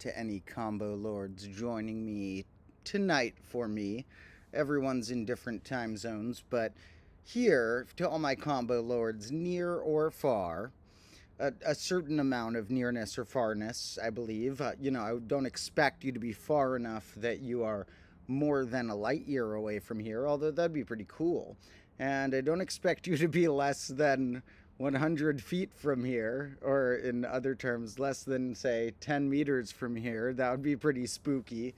to any combo lords joining me tonight for me. Everyone's in different time zones, but here, to all my combo lords, near or far, a certain amount of nearness or farness, I believe. I don't expect you to be far enough that you are more than a light year away from here, although that'd be pretty cool. And I don't expect you to be less than 100 feet from here, or in other terms, less than, say, 10 meters from here. That would be pretty spooky.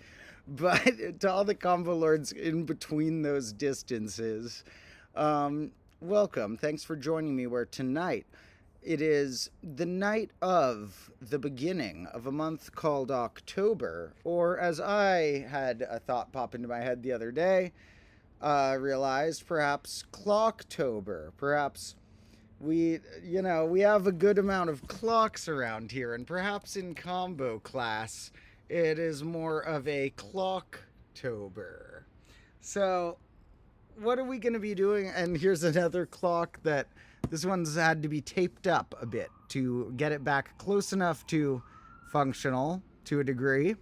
But to all the combo lords in between those distances, welcome. Thanks for joining me, where tonight it is the night of the beginning of a month called October, or as I had a thought pop into my head the other day, realized perhaps Clocktober. Perhaps we have a good amount of clocks around here, and perhaps in combo class it is more of a Clocktober. So what are we going to be doing? And here's another clock that this one's had to be taped up a bit to get it back close enough to functional to a degree.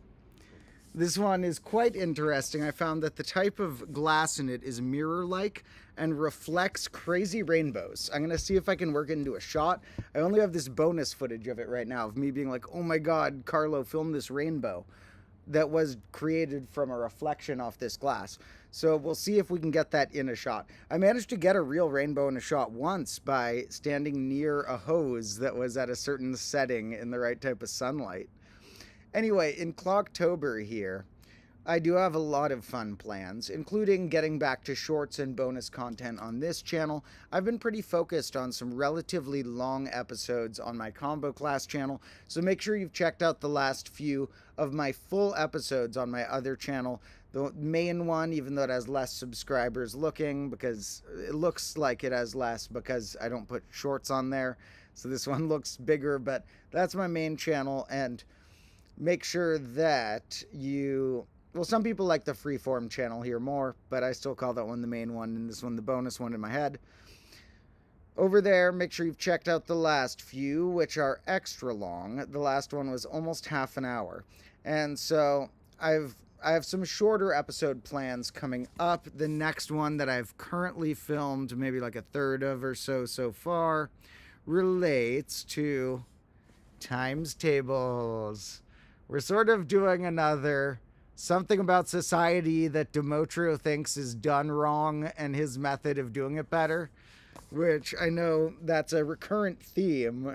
This one is quite interesting. I found that the type of glass in it is mirror-like and reflects crazy rainbows. I'm going to see if I can work it into a shot. I only have this bonus footage of it right now of me being like, oh my god, Carlo filmed this rainbow that was created from a reflection off this glass. So we'll see if we can get that in a shot. I managed to get a real rainbow in a shot once by standing near a hose that was at a certain setting in the right type of sunlight. Anyway, in Clocktober here, I do have a lot of fun plans, including getting back to shorts and bonus content on this channel. I've been pretty focused on some relatively long episodes on my combo class channel, so make sure you've checked out the last few of my full episodes on my other channel. The main one, even though it has less subscribers looking, because it looks like it has less because I don't put shorts on there. So this one looks bigger, but that's my main channel. And make sure that some people like the freeform channel here more, but I still call that one the main one, and this one the bonus one in my head. Over there, make sure you've checked out the last few, which are extra long. The last one was almost half an hour. And so I have some shorter episode plans coming up. The next one that I've currently filmed, maybe like a third of or so far, relates to times tables. We're sort of doing another something about society that Domotro thinks is done wrong and his method of doing it better, which I know that's a recurrent theme.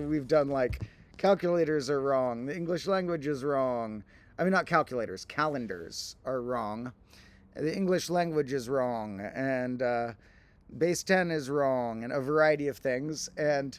We've done like calculators are wrong, the English language is wrong. I mean, not calculators, calendars are wrong. The English language is wrong, and base 10 is wrong, and a variety of things. And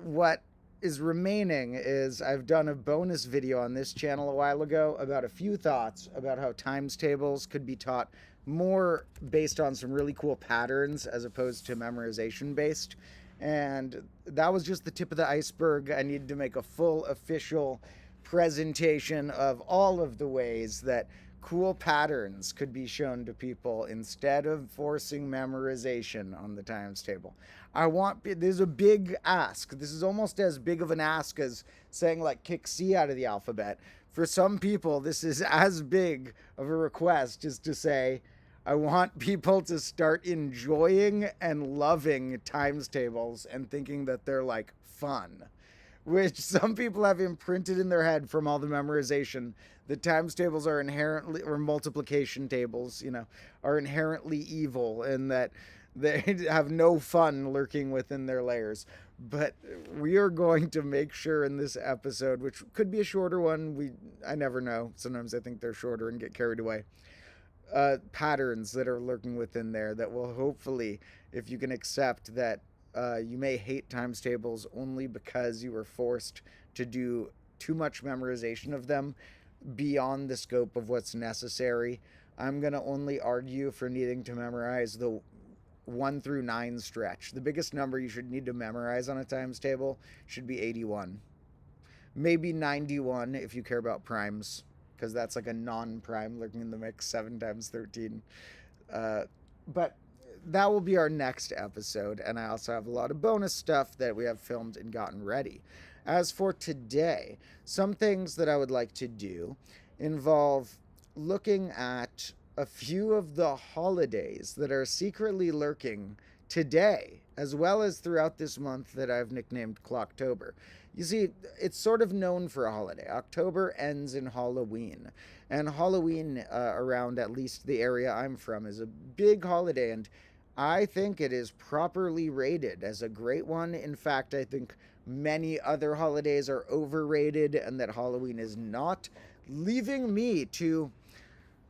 what is remaining is I've done a bonus video on this channel a while ago about a few thoughts about how times tables could be taught more based on some really cool patterns as opposed to memorization based. And that was just the tip of the iceberg. I needed to make a full official presentation of all of the ways that cool patterns could be shown to people instead of forcing memorization on the times table. There's a big ask. This is almost as big of an ask as saying like kick C out of the alphabet. For some people, this is as big of a request as to say, I want people to start enjoying and loving times tables and thinking that they're like fun, which some people have imprinted in their head from all the memorization. The times tables are inherently, or multiplication tables, are inherently evil, and that they have no fun lurking within their layers. But we are going to make sure in this episode, which could be a shorter one, I never know. Sometimes I think they're shorter and get carried away. Patterns that are lurking within there that will hopefully, if you can accept that you may hate times tables only because you were forced to do too much memorization of them beyond the scope of what's necessary. I'm going to only argue for needing to memorize the 1 through 9 stretch. The biggest number you should need to memorize on a times table should be 81. Maybe 91 if you care about primes, because that's like a non-prime lurking in the mix, 7 times 13. But that will be our next episode, and I also have a lot of bonus stuff that we have filmed and gotten ready. As for today, some things that I would like to do involve looking at a few of the holidays that are secretly lurking today, as well as throughout this month that I've nicknamed Clocktober. You see, it's sort of known for a holiday. October ends in Halloween, and Halloween around at least the area I'm from is a big holiday, and I think it is properly rated as a great one. In fact, I think many other holidays are overrated and that Halloween is not, leaving me to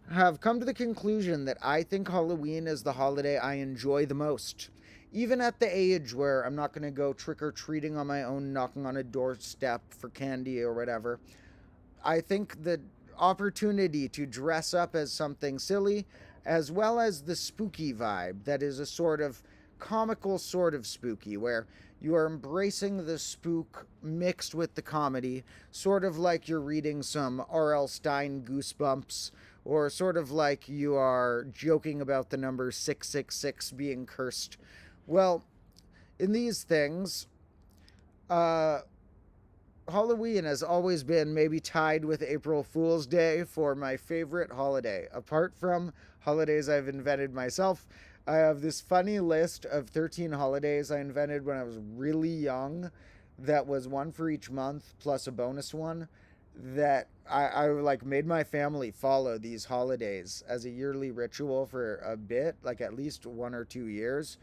have come to the conclusion that I think Halloween is the holiday I enjoy the most. Even at the age where I'm not going to go trick-or-treating on my own, knocking on a doorstep for candy or whatever, I think the opportunity to dress up as something silly, as well as the spooky vibe that is a sort of comical sort of spooky, where you are embracing the spook mixed with the comedy, sort of like you're reading some R.L. Stine Goosebumps, or sort of like you are joking about the number 666 being cursed. Well, in these things, Halloween has always been maybe tied with April Fool's Day for my favorite holiday. Apart from holidays I've invented myself, I have this funny list of 13 holidays I invented when I was really young that was one for each month plus a bonus one that I like made my family follow these holidays as a yearly ritual for a bit, like at least 1 or 2 years.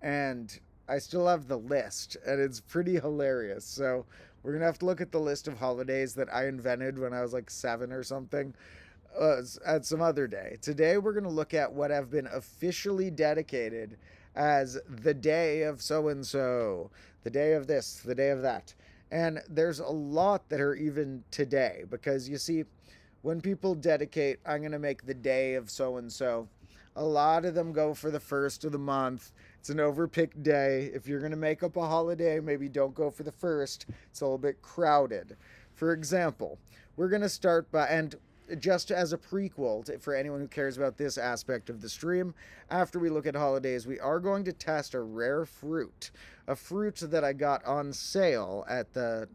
And I still have the list, and it's pretty hilarious. So we're going to have to look at the list of holidays that I invented when I was like 7 or something at some other day. Today, we're going to look at what have been officially dedicated as the day of so-and-so, the day of this, the day of that. And there's a lot that are even today, because you see, when people dedicate, I'm going to make the day of so-and-so, a lot of them go for the first of the month. It's an overpicked day. If you're going to make up a holiday, maybe don't go for the first. It's a little bit crowded. For example, we're going to start by, and just as a prequel for anyone who cares about this aspect of the stream, after we look at holidays, we are going to test a rare fruit. A fruit that I got on sale at the,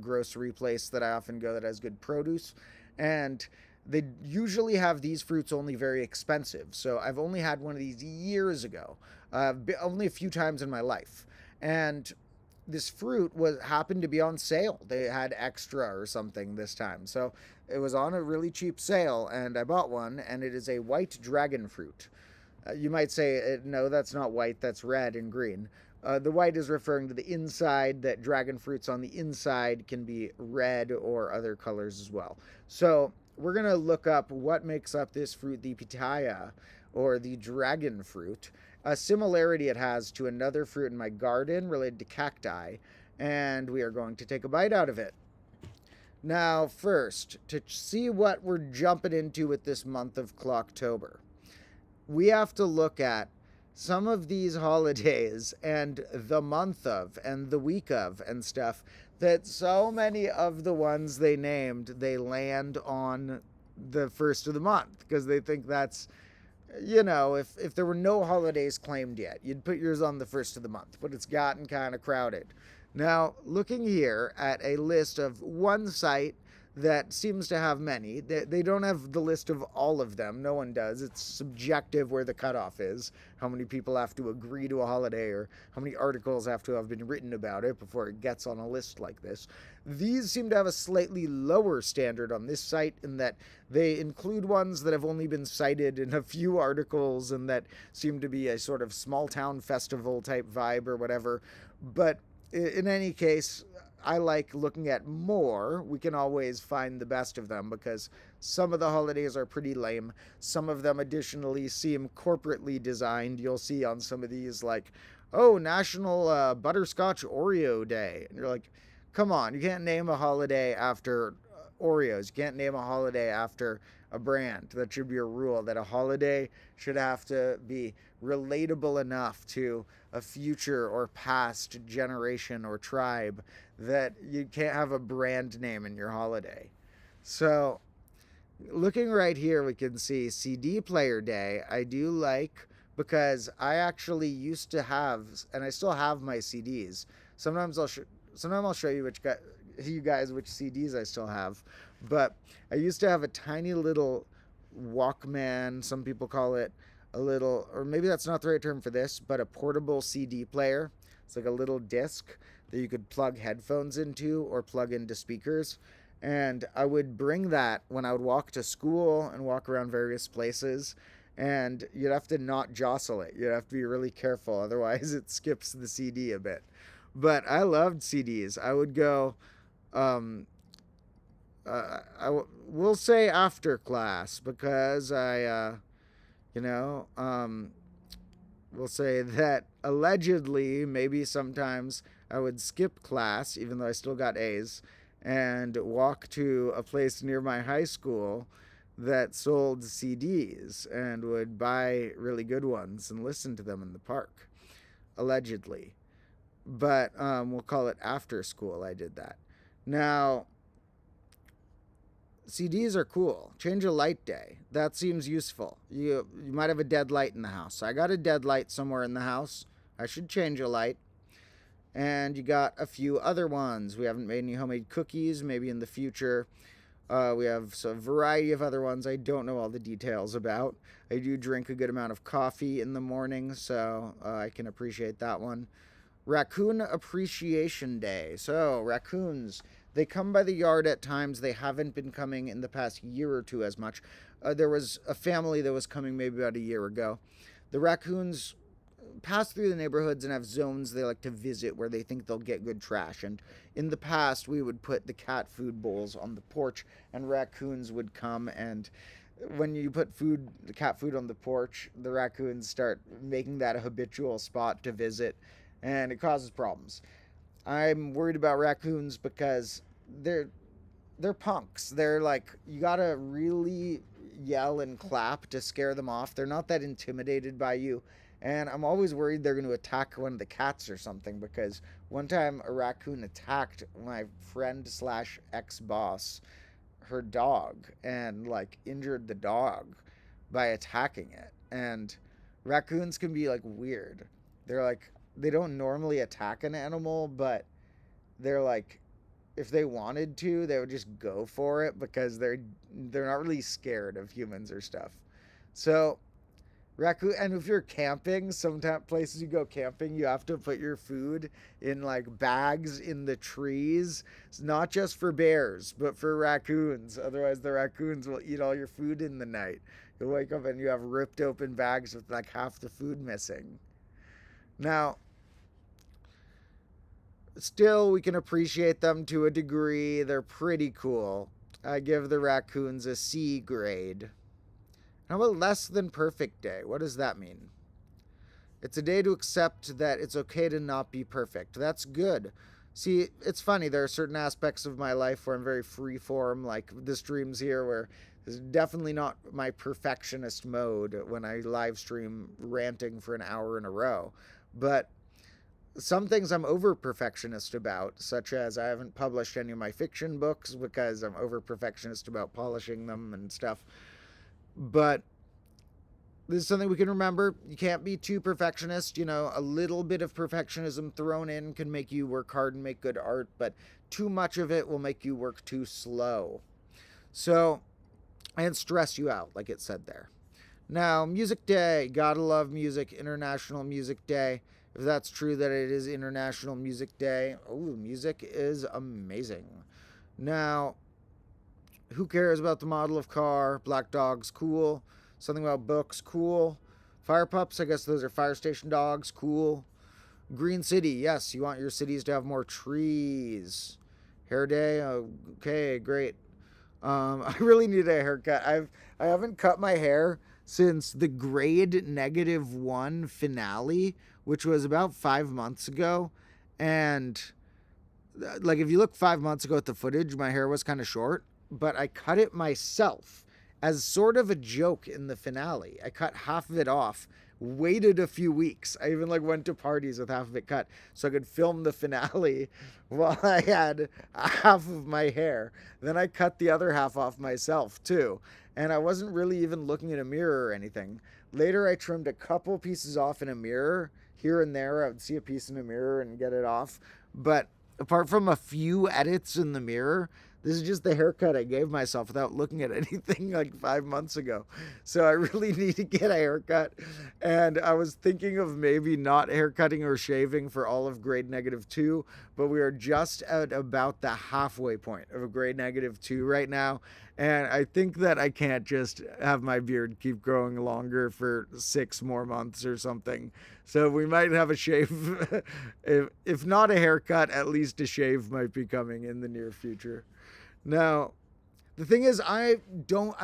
grocery place that I often go that has good produce. And they usually have these fruits only very expensive. So I've only had one of these years ago, only a few times in my life. And this fruit happened to be on sale. They had extra or something this time. So it was on a really cheap sale, and I bought one, and it is a white dragon fruit. You might say, no, that's not white, that's red and green. The white is referring to the inside, that dragon fruits on the inside can be red or other colors as well. So we're going to look up what makes up this fruit, the pitaya, or the dragon fruit. A similarity it has to another fruit in my garden related to cacti, and we are going to take a bite out of it. Now, first, to see what we're jumping into with this month of Clocktober, we have to look at some of these holidays and the month of and the week of and stuff that so many of the ones they named, they land on the first of the month because they think that's, if there were no holidays claimed yet, you'd put yours on the first of the month, but it's gotten kind of crowded. Now, looking here at a list of one site that seems to have many, they don't have the list of all of them. No one does. It's subjective where the cutoff is, how many people have to agree to a holiday or how many articles have to have been written about it before it gets on a list like this. These seem to have a slightly lower standard on this site in that they include ones that have only been cited in a few articles and that seem to be a sort of small town festival type vibe or whatever. But in any case, I like looking at more. We can always find the best of them because some of the holidays are pretty lame. Some of them additionally seem corporately designed. You'll see on some of these like, oh, National Butterscotch Oreo Day. And you're like, come on, you can't name a holiday after Oreos. You can't name a holiday after a brand. That should be a rule, that a holiday should have to be relatable enough to a future or past generation or tribe that you can't have a brand name in your holiday. So looking right here, we can see CD Player Day. I do like, because I actually used to have, and I still have my CDs. Sometimes I'll sometime I'll show you you guys which CDs I still have. But I used to have a tiny little Walkman, some people call it a little, or maybe that's not the right term for this, but a portable CD player. It's like a little disc that you could plug headphones into or plug into speakers. And I would bring that when I would walk to school and walk around various places. And you'd have to not jostle it. You'd have to be really careful. Otherwise, it skips the CD a bit. But I loved CDs. I would go, we'll say after class, because we'll say that allegedly, maybe sometimes I would skip class, even though I still got A's, and walk to a place near my high school that sold CDs and would buy really good ones and listen to them in the park, allegedly. But we'll call it after school I did that. Now, CDs are cool. Change a light day. That seems useful. You might have a dead light in the house. I got a dead light somewhere in the house. I should change a light. And you got a few other ones. We haven't made any homemade cookies. Maybe in the future. We have a variety of other ones I don't know all the details about. I do drink a good amount of coffee in the morning, so I can appreciate that one. Raccoon Appreciation Day. So, raccoons, they come by the yard at times. They haven't been coming in the past year or two as much. There was a family that was coming maybe about a year ago. The raccoons pass through the neighborhoods and have zones they like to visit where they think they'll get good trash. And in the past, we would put the cat food bowls on the porch, and raccoons would come. And when you put the cat food on the porch, the raccoons start making that a habitual spot to visit, and it causes problems. I'm worried about raccoons because they're punks. They're like, you gotta really yell and clap to scare them off. They're not that intimidated by you. And I'm always worried they're going to attack one of the cats or something, because one time a raccoon attacked my friend / ex-boss, her dog, and like injured the dog by attacking it. And raccoons can be like weird. They're like, they don't normally attack an animal, but they're like, if they wanted to, they would just go for it because they're not really scared of humans or stuff. So raccoon, and if you're camping, sometimes places you go camping, you have to put your food in like bags in the trees. It's not just for bears, but for raccoons. Otherwise, the raccoons will eat all your food in the night. You'll wake up and you have ripped open bags with like half the food missing. Now, still, we can appreciate them to a degree. They're pretty cool. I give the raccoons a C grade. How about less than perfect day? What does that mean? It's a day to accept that it's okay to not be perfect. That's good. See, it's funny. There are certain aspects of my life where I'm very freeform, like the streams here, where it's definitely not my perfectionist mode when I live stream ranting for an hour in a row. But some things I'm over-perfectionist about, such as I haven't published any of my fiction books because I'm over-perfectionist about polishing them and stuff. But this is something we can remember. You can't be too perfectionist. You know, a little bit of perfectionism thrown in can make you work hard and make good art, but too much of it will make you work too slow. So, and stress you out, like it said there. Now, Music Day. Gotta love music. International Music Day. If that's true that it is International Music Day. Oh, music is amazing. Now, who cares about the model of car? Black dogs, cool. Something about books, cool. Fire pups, I guess those are fire station dogs, cool. Green city, yes, you want your cities to have more trees. Hair day, okay, great. I really need a haircut. I haven't cut my hair since the grade -1 finale, which was about 5 months ago. And like, if you look 5 months ago at the footage, my hair was kind of short, but I cut it myself as sort of a joke in the finale. I cut half of it off, waited a few weeks. I even like went to parties with half of it cut so I could film the finale while I had half of my hair. Then I cut the other half off myself too. And I wasn't really even looking in a mirror or anything. Later, I trimmed a couple pieces off in a mirror. Here and there, I would see a piece in a mirror and get it off. But apart from a few edits in the mirror, this is just the haircut I gave myself without looking at anything like 5 months ago. So I really need to get a haircut. And I was thinking of maybe not haircutting or shaving for all of grade -2, but we are just at about the halfway point of a grade -2 right now. And I think that I can't just have my beard keep growing longer for 6 more months or something. So we might have a shave. If not a haircut, at least a shave might be coming in the near future. Now, the thing is, I'm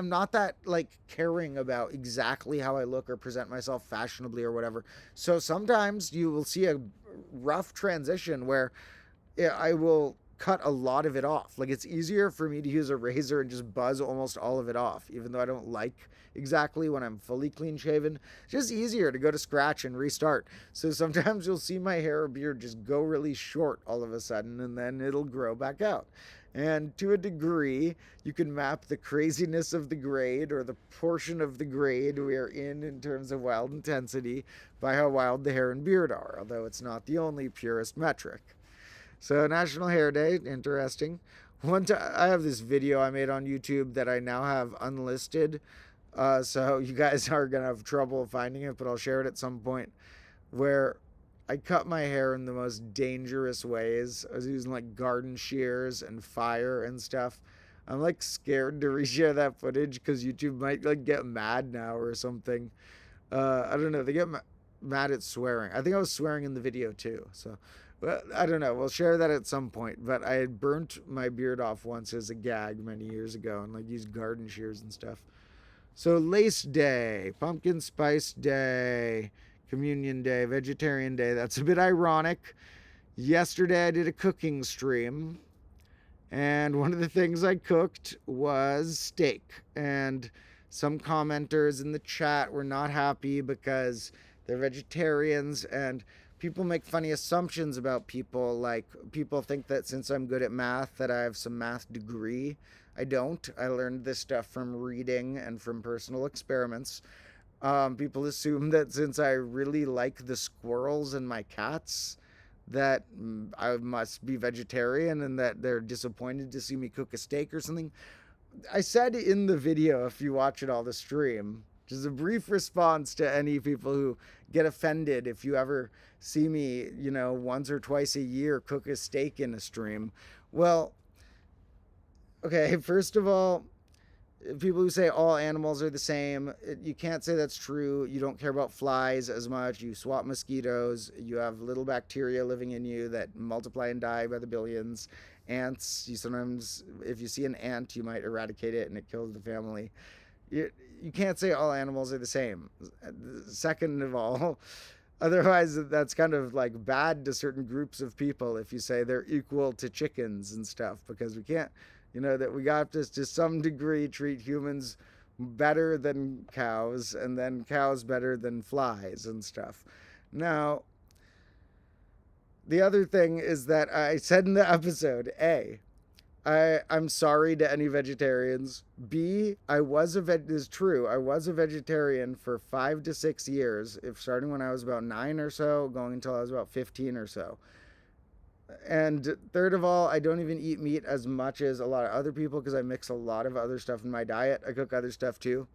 not that like caring about exactly how I look or present myself fashionably or whatever. So sometimes you will see a rough transition where I will cut a lot of it off. Like, it's easier for me to use a razor and just buzz almost all of it off, even though I don't like exactly when I'm fully clean shaven. It's just easier to go to scratch and restart. So sometimes you'll see my hair or beard just go really short all of a sudden, and then it'll grow back out. And to a degree, you can map the craziness of the grade or the portion of the grade we are in terms of wild intensity by how wild the hair and beard are, although it's not the only purest metric. So National Hair Day, interesting. I have this video I made on YouTube that I now have unlisted, so you guys are going to have trouble finding it, but I'll share it at some point, where I cut my hair in the most dangerous ways. I was using like garden shears and fire and stuff. I'm like scared to reshare that footage because YouTube might like get mad now or something. I don't know. They get mad at swearing. I think I was swearing in the video too. So, well, I don't know. We'll share that at some point. But I had burnt my beard off once as a gag many years ago and like used garden shears and stuff. So Lace Day, Pumpkin Spice Day, Communion Day, Vegetarian Day. That's a bit ironic. Yesterday I did a cooking stream, and one of the things I cooked was steak. And some commenters in the chat were not happy because they're vegetarians, and people make funny assumptions about people. Like, people think that since I'm good at math that I have some math degree. I don't. I learned this stuff from reading and from personal experiments. People assume that since I really like the squirrels and my cats, that I must be vegetarian and that they're disappointed to see me cook a steak or something. I said in the video, if you watch it all, the stream, just a brief response to any people who get offended if you ever see me, once or twice a year cook a steak in a stream. Well, okay, first of all, people who say all animals are the same, you can't say that's true. You don't care about flies as much. You swat mosquitoes. You have little bacteria living in you that multiply and die by the billions. Ants, sometimes, if you see an ant, you might eradicate it and it kills the family. You can't say all animals are the same. Second of all, otherwise that's kind of like bad to certain groups of people if you say they're equal to chickens and stuff, because we can't, that we got to some degree treat humans better than cows, and then cows better than flies and stuff. Now, the other thing is that I said in the episode, A, I'm sorry to any vegetarians. B, this is true, I was a vegetarian for 5 to 6 years, starting when I was about 9 or so, going until I was about 15 or so. And third of all, I don't even eat meat as much as a lot of other people because I mix a lot of other stuff in my diet. I cook other stuff too.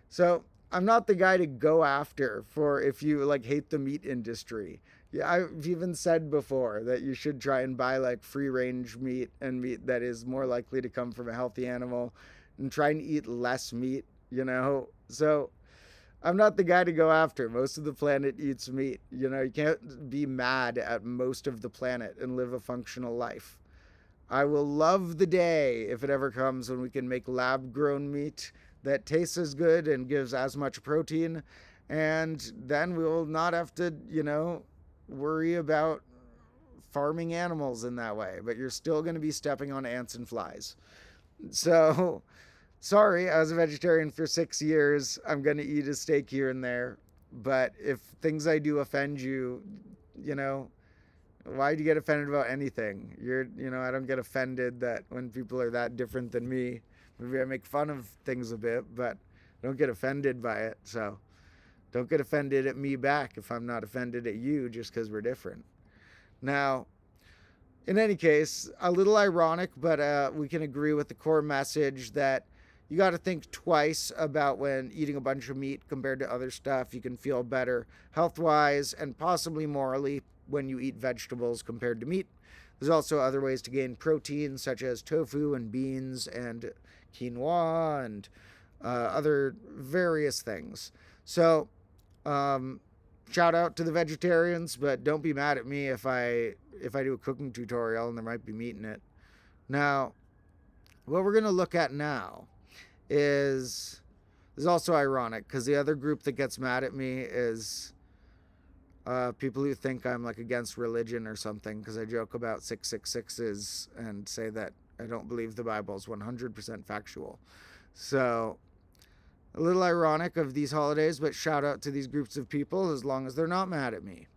So I'm not the guy to go after for if you like hate the meat industry. Yeah, I've even said before that you should try and buy like free range meat and meat that is more likely to come from a healthy animal, and try and eat less meat, So I'm not the guy to go after. Most of the planet eats meat. You can't be mad at most of the planet and live a functional life. I will love the day, if it ever comes, when we can make lab-grown meat that tastes as good and gives as much protein. And then we will not have to, worry about farming animals in that way. But you're still going to be stepping on ants and flies. So sorry, I was a vegetarian for 6 years. I'm going to eat a steak here and there. But if things I do offend you, why do you get offended about anything? I don't get offended that when people are that different than me. Maybe I make fun of things a bit, but I don't get offended by it. So don't get offended at me back if I'm not offended at you just because we're different. Now, In any case, a little ironic, but we can agree with the core message that you got to think twice about when eating a bunch of meat compared to other stuff. You can feel better health-wise and possibly morally when you eat vegetables compared to meat. There's also other ways to gain protein, such as tofu and beans and quinoa and other various things. So, shout out to the vegetarians, but don't be mad at me if I do a cooking tutorial and there might be meat in it. Now, what we're going to look at now is also ironic, because the other group that gets mad at me is people who think I'm like against religion or something, because I joke about 666s and say that I don't believe the Bible is 100% factual. So, a little ironic of these holidays, but shout out to these groups of people as long as they're not mad at me.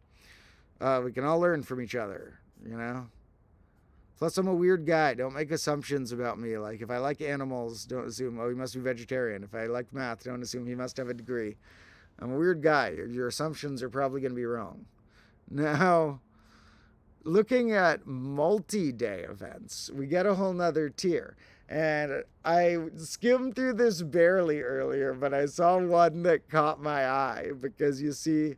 We can all learn from each other, you know? Plus, I'm a weird guy. Don't make assumptions about me. Like, if I like animals, don't assume, oh, he must be vegetarian. If I like math, don't assume he must have a degree. I'm a weird guy. Your assumptions are probably going to be wrong. Now, looking at multi-day events, we get a whole nother tier. And I skimmed through this barely earlier, but I saw one that caught my eye, because you see,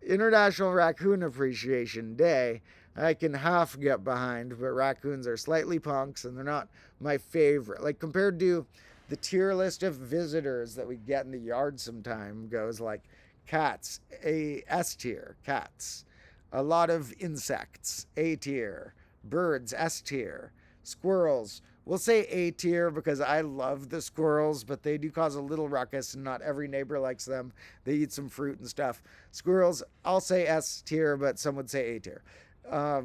International Raccoon Appreciation Day, I can half get behind, but raccoons are slightly punks and they're not my favorite. Like, compared to the tier list of visitors that we get in the yard sometime goes like cats, A S tier, cats. A lot of insects, A tier. Birds, S tier. Squirrels, we'll say A tier because I love the squirrels, but they do cause a little ruckus and not every neighbor likes them. They eat some fruit and stuff. Squirrels, I'll say S tier, but some would say A tier. We're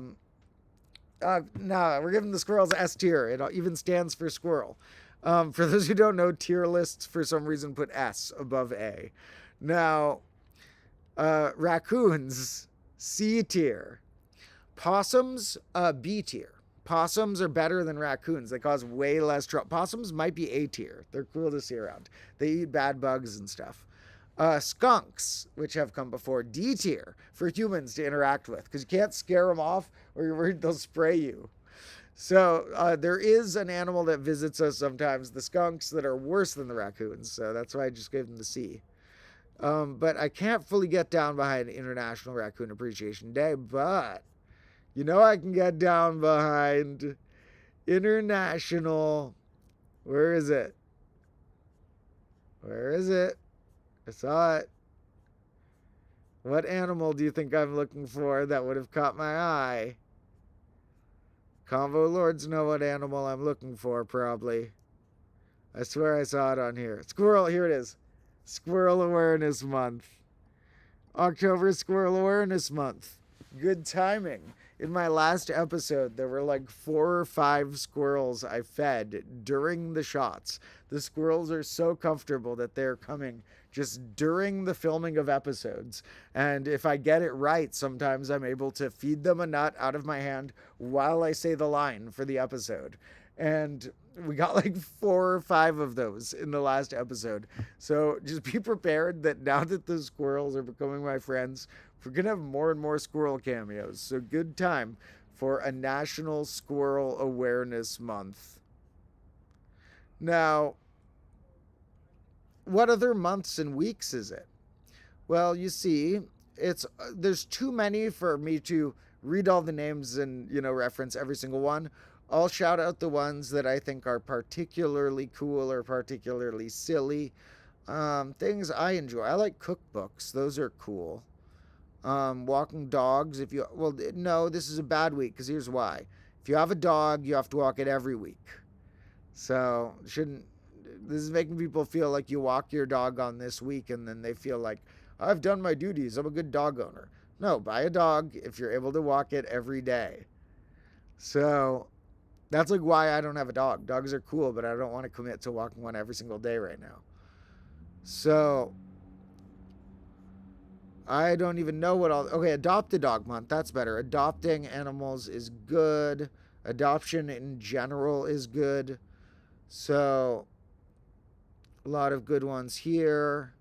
giving the squirrels S tier. It even stands for squirrel. For those who don't know, tier lists for some reason put S above A. Now, raccoons, C tier. Possums, B tier. Possums are better than raccoons. They cause way less trouble. Possums might be A tier. They're cool to see around. They eat bad bugs and stuff. Skunks, which have come before, D tier for humans to interact with, because you can't scare them off or you're worried they'll spray you. So there is an animal that visits us sometimes, the skunks, that are worse than the raccoons. So that's why I just gave them the C. But I can't fully get down behind International Raccoon Appreciation Day, but you know I can get down behind International... Where is it? Where is it? I saw it. What animal do you think I'm looking for that would have caught my eye? Convo Lords know what animal I'm looking for, probably. I swear I saw it on here. Squirrel, here it is. Squirrel Awareness Month. October Squirrel Awareness Month. Good timing. In my last episode, there were like 4 or 5 squirrels I fed during the shots. The squirrels are so comfortable that they're coming just during the filming of episodes. And if I get it right, sometimes I'm able to feed them a nut out of my hand while I say the line for the episode. And we got like 4 or 5 of those in the last episode. So just be prepared that now that the squirrels are becoming my friends, we're going to have more and more squirrel cameos. So good time for a National Squirrel Awareness Month. Now, what other months and weeks is it? Well, you see, there's too many for me to read all the names and, reference every single one. I'll shout out the ones that I think are particularly cool or particularly silly. Things I enjoy. I like cookbooks. Those are cool. Walking dogs. No, this is a bad week, because here's why. If you have a dog, you have to walk it every week. So, this is making people feel like you walk your dog on this week and then they feel like, I've done my duties, I'm a good dog owner. No, buy a dog if you're able to walk it every day. So, that's like why I don't have a dog. Dogs are cool, but I don't want to commit to walking one every single day right now. So, I don't even know okay, Adopt a Dog Month, that's better. Adopting animals is good. Adoption in general is good. So, a lot of good ones here.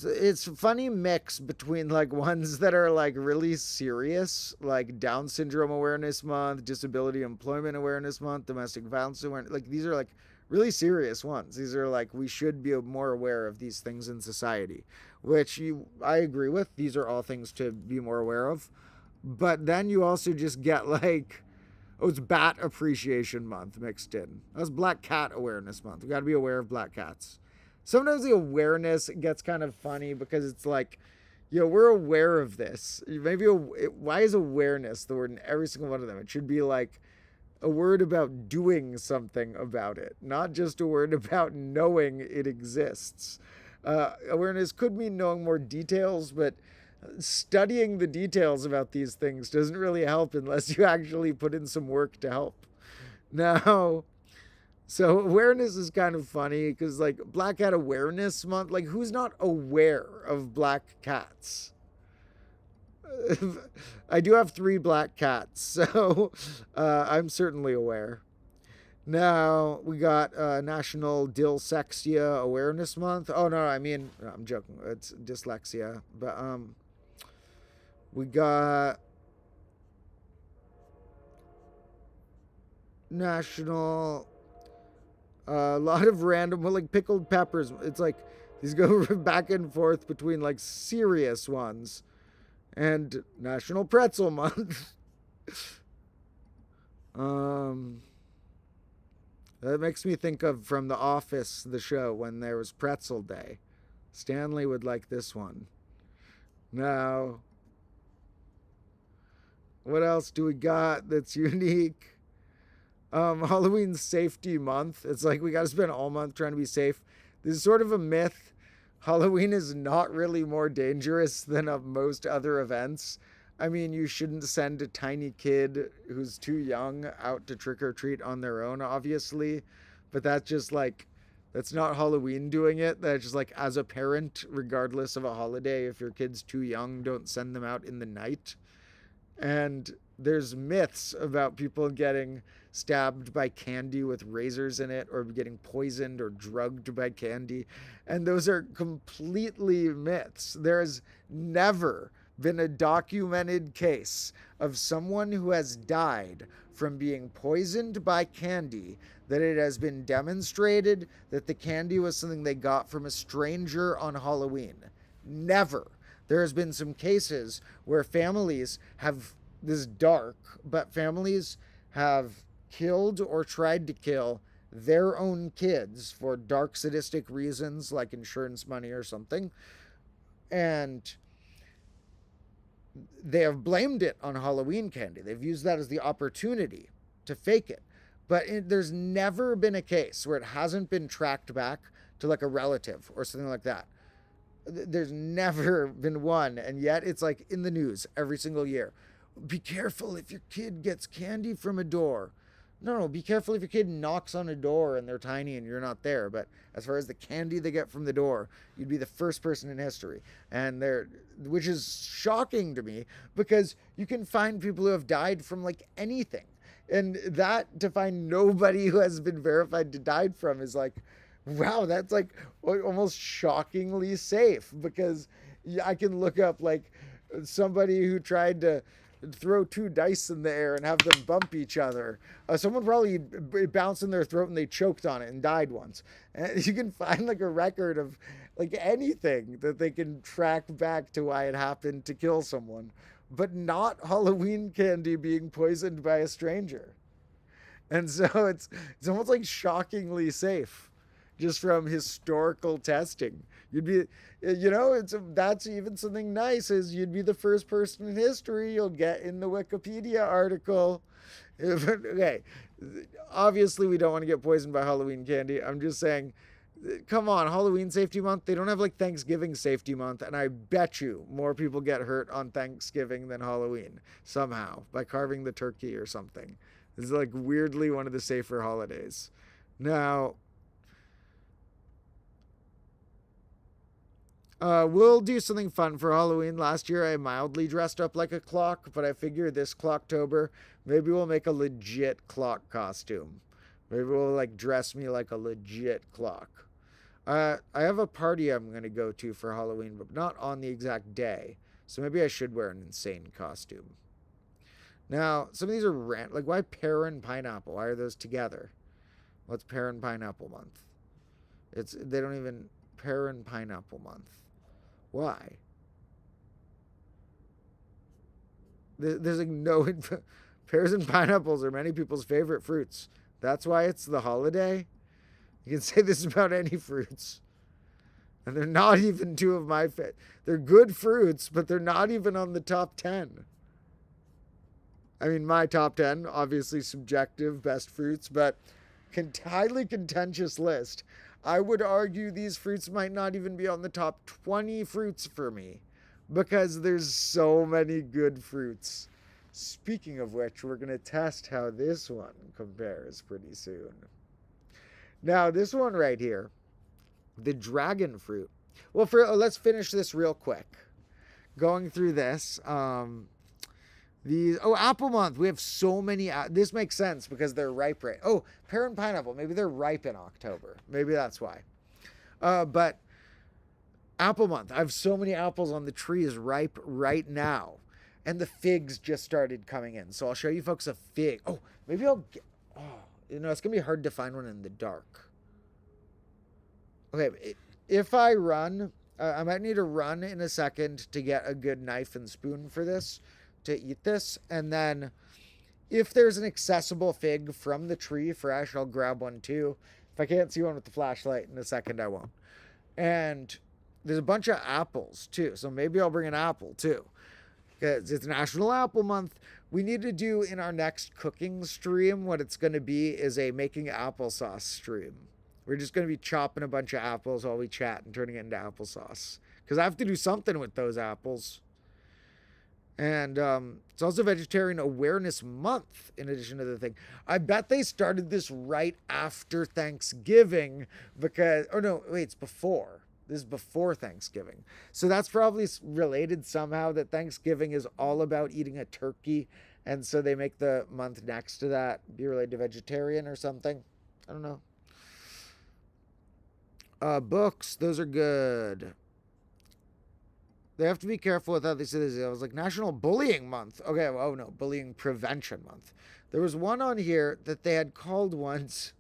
it's a funny mix between like ones that are like really serious, like Down Syndrome Awareness Month, Disability Employment Awareness Month, Domestic Violence Awareness. Like these are like really serious ones. These are like we should be more aware of these things in society, which I agree with. These are all things to be more aware of. But then you also just get like, oh, it's Bat Appreciation Month mixed in. That's Black Cat Awareness Month. We got to be aware of black cats. Sometimes the awareness gets kind of funny because it's like, we're aware of this. Maybe why is awareness the word in every single one of them? It should be like a word about doing something about it, not just a word about knowing it exists. Awareness could mean knowing more details, but studying the details about these things doesn't really help unless you actually put in some work to help. Now, so awareness is kind of funny because like Black Cat Awareness Month, like who's not aware of black cats? I do have 3 black cats, so I'm certainly aware. Now we got National Dyslexia Awareness Month. Oh no, I'm joking. It's dyslexia, but we got National. A lot of random, like pickled peppers. It's like these go back and forth between like serious ones and National Pretzel Month. That makes me think of from The Office, the show, when there was Pretzel Day. Stanley would like this one. Now, what else do we got that's unique? Halloween Safety Month. It's like we got to spend all month trying to be safe. This is sort of a myth. Halloween is not really more dangerous than most other events. I mean, you shouldn't send a tiny kid who's too young out to trick or treat on their own, obviously. But that's just like, that's not Halloween doing it. That's just like, as a parent, regardless of a holiday, if your kid's too young, don't send them out in the night. And there's myths about people getting stabbed by candy with razors in it or getting poisoned or drugged by candy. And those are completely myths. There's never been a documented case of someone who has died from being poisoned by candy that it has been demonstrated that the candy was something they got from a stranger on Halloween. Never. There has been some cases where families have, this is dark, but families have killed or tried to kill their own kids for dark sadistic reasons like insurance money or something. And they have blamed it on Halloween candy. They've used that as the opportunity to fake it. But there's never been a case where it hasn't been tracked back to like a relative or something like that. There's never been one, and yet it's like in the news every single year. Be careful if your kid gets candy from a door. No, be careful if your kid knocks on a door and they're tiny and you're not there. But as far as the candy they get from the door, you'd be the first person in history. And which is shocking to me because you can find people who have died from like anything. And that to find nobody who has been verified to died from is like, wow, that's like almost shockingly safe because I can look up like somebody who tried to throw 2 dice in the air and have them bump each other. Someone probably bounced in their throat and they choked on it and died once. And you can find like a record of like anything that they can track back to why it happened to kill someone, but not Halloween candy being poisoned by a stranger. And so it's almost like shockingly safe just from historical testing. You'd be, that's even something nice is you'd be the first person in history you'll get in the Wikipedia article. Okay, obviously we don't want to get poisoned by Halloween candy. I'm just saying, come on, Halloween Safety Month. They don't have like Thanksgiving Safety Month, and I bet you more people get hurt on Thanksgiving than Halloween somehow by carving the turkey or something. This is like weirdly one of the safer holidays. Now, we'll do something fun for Halloween. Last year I mildly dressed up like a clock, but I figure this Clocktober, maybe we'll make a legit clock costume. Maybe we'll like dress me like a legit clock. I have a party I'm going to go to for Halloween, but not on the exact day. So maybe I should wear an insane costume. Now, some of these are like why pear and pineapple? Why are those together? What's pear and pineapple month? They don't even pear and pineapple month. Why? There's like no pears and pineapples are many people's favorite fruits. That's why it's the holiday. You can say this about any fruits. And they're not even two of my they're good fruits, but they're not even on the top 10. I mean, my top 10, obviously subjective best fruits, but highly contentious list. I would argue these fruits might not even be on the top 20 fruits for me because there's so many good fruits. Speaking of which, we're going to test how this one compares pretty soon. Now, this one right here, the dragon fruit. Well, let's finish this real quick. Going through this, apple month. We have so many. This makes sense because they're ripe right. Oh, pear and pineapple. Maybe they're ripe in October. Maybe that's why. But apple month. I have so many apples on the trees ripe right now. And the figs just started coming in. So I'll show you folks a fig. Oh, maybe I'll get... Oh, it's going to be hard to find one in the dark. Okay, if I run... I might need to run in a second to get a good knife and spoon for this, to eat this. And then if there's an accessible fig from the tree fresh, I'll grab one too. If I can't see one with the flashlight in a second, I won't. And there's a bunch of apples too. So maybe I'll bring an apple too. Because it's National Apple Month. We need to do in our next cooking stream, what it's going to be is a making applesauce stream. We're just going to be chopping a bunch of apples while we chat and turning it into applesauce. Because I have to do something with those apples. And it's also Vegetarian Awareness Month, in addition to the thing. I bet they started this right after Thanksgiving because... Oh, no, wait, it's before. This is before Thanksgiving. So that's probably related somehow that Thanksgiving is all about eating a turkey. And so they make the month next to that be related to vegetarian or something. I don't know. Books, those are good. They have to be careful with how they say this. I was like, National Bullying Month. Okay, oh no, Bullying Prevention Month. There was one on here that they had called once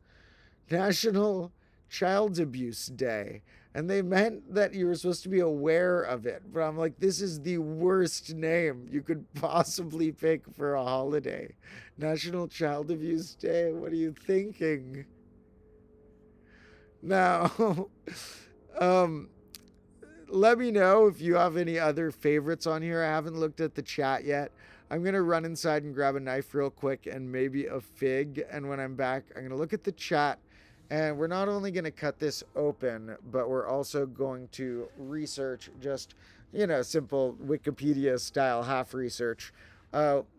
National Child Abuse Day. And they meant that you were supposed to be aware of it. But I'm like, this is the worst name you could possibly pick for a holiday. National Child Abuse Day? What are you thinking? Now, let me know if you have any other favorites on here. I haven't looked at the chat yet. I'm going to run inside and grab a knife real quick and maybe a fig. And when I'm back, I'm going to look at the chat. And we're not only going to cut this open, but we're also going to research just, simple Wikipedia style half research,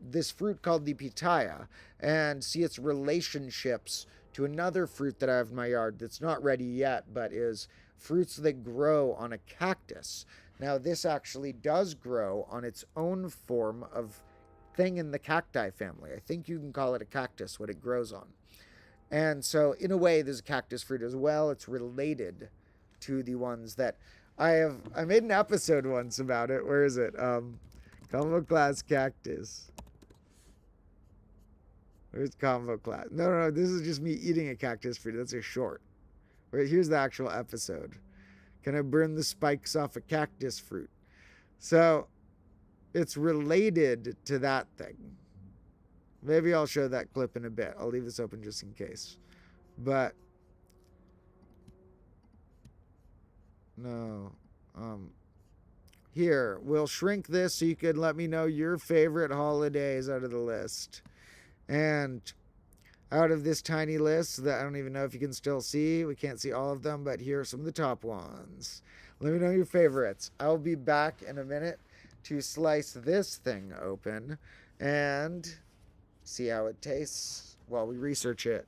this fruit called the pitaya and see its relationships to another fruit that I have in my yard that's not ready yet, but is fruits that grow on a cactus. Now, this actually does grow on its own form of thing in the cacti family. I think you can call it a cactus, what it grows on. And so, in a way, there's a cactus fruit as well. It's related to the ones that I made an episode once about it. Where is it? Combo class cactus. Where's combo class? No. This is just me eating a cactus fruit. That's a short. Right, here's the actual episode. Can I burn the spikes off a cactus fruit? So, it's related to that thing. Maybe I'll show that clip in a bit. I'll leave this open just in case. But no. Here, we'll shrink this so you can let me know your favorite holidays out of the list. And out of this tiny list that I don't even know if you can still see. We can't see all of them, but here are some of the top ones. Let me know your favorites. I'll be back in a minute to slice this thing open and see how it tastes while we research it.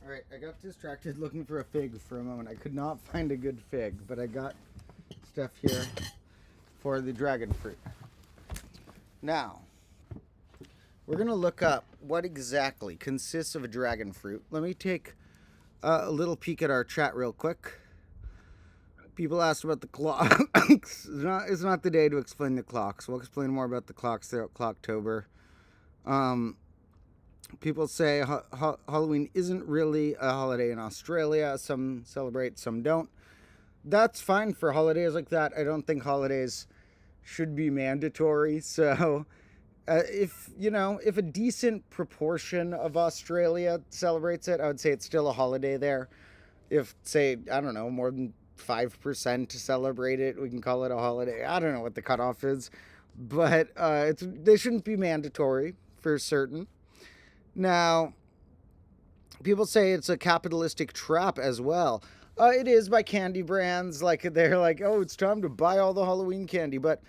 Alright, I got distracted looking for a fig for a moment. I could not find a good fig, but I got stuff here for the dragon fruit. Now, we're going to look up what exactly consists of a dragon fruit. Let me take a little peek at our chat real quick. People asked about the clocks. It's not the day to explain the clocks. We'll explain more about the clocks throughout Clocktober. People say Halloween isn't really a holiday in Australia. Some celebrate, some don't. That's fine for holidays like that. I don't think holidays should be mandatory. So if a decent proportion of Australia celebrates it, I would say it's still a holiday there. If, say, I don't know, more than 5% to celebrate it, we can call it a holiday. I don't know what the cutoff is, but they shouldn't be mandatory for certain. Now, people say it's a capitalistic trap as well. It is by candy brands. Like, they're like, oh, it's time to buy all the Halloween candy. But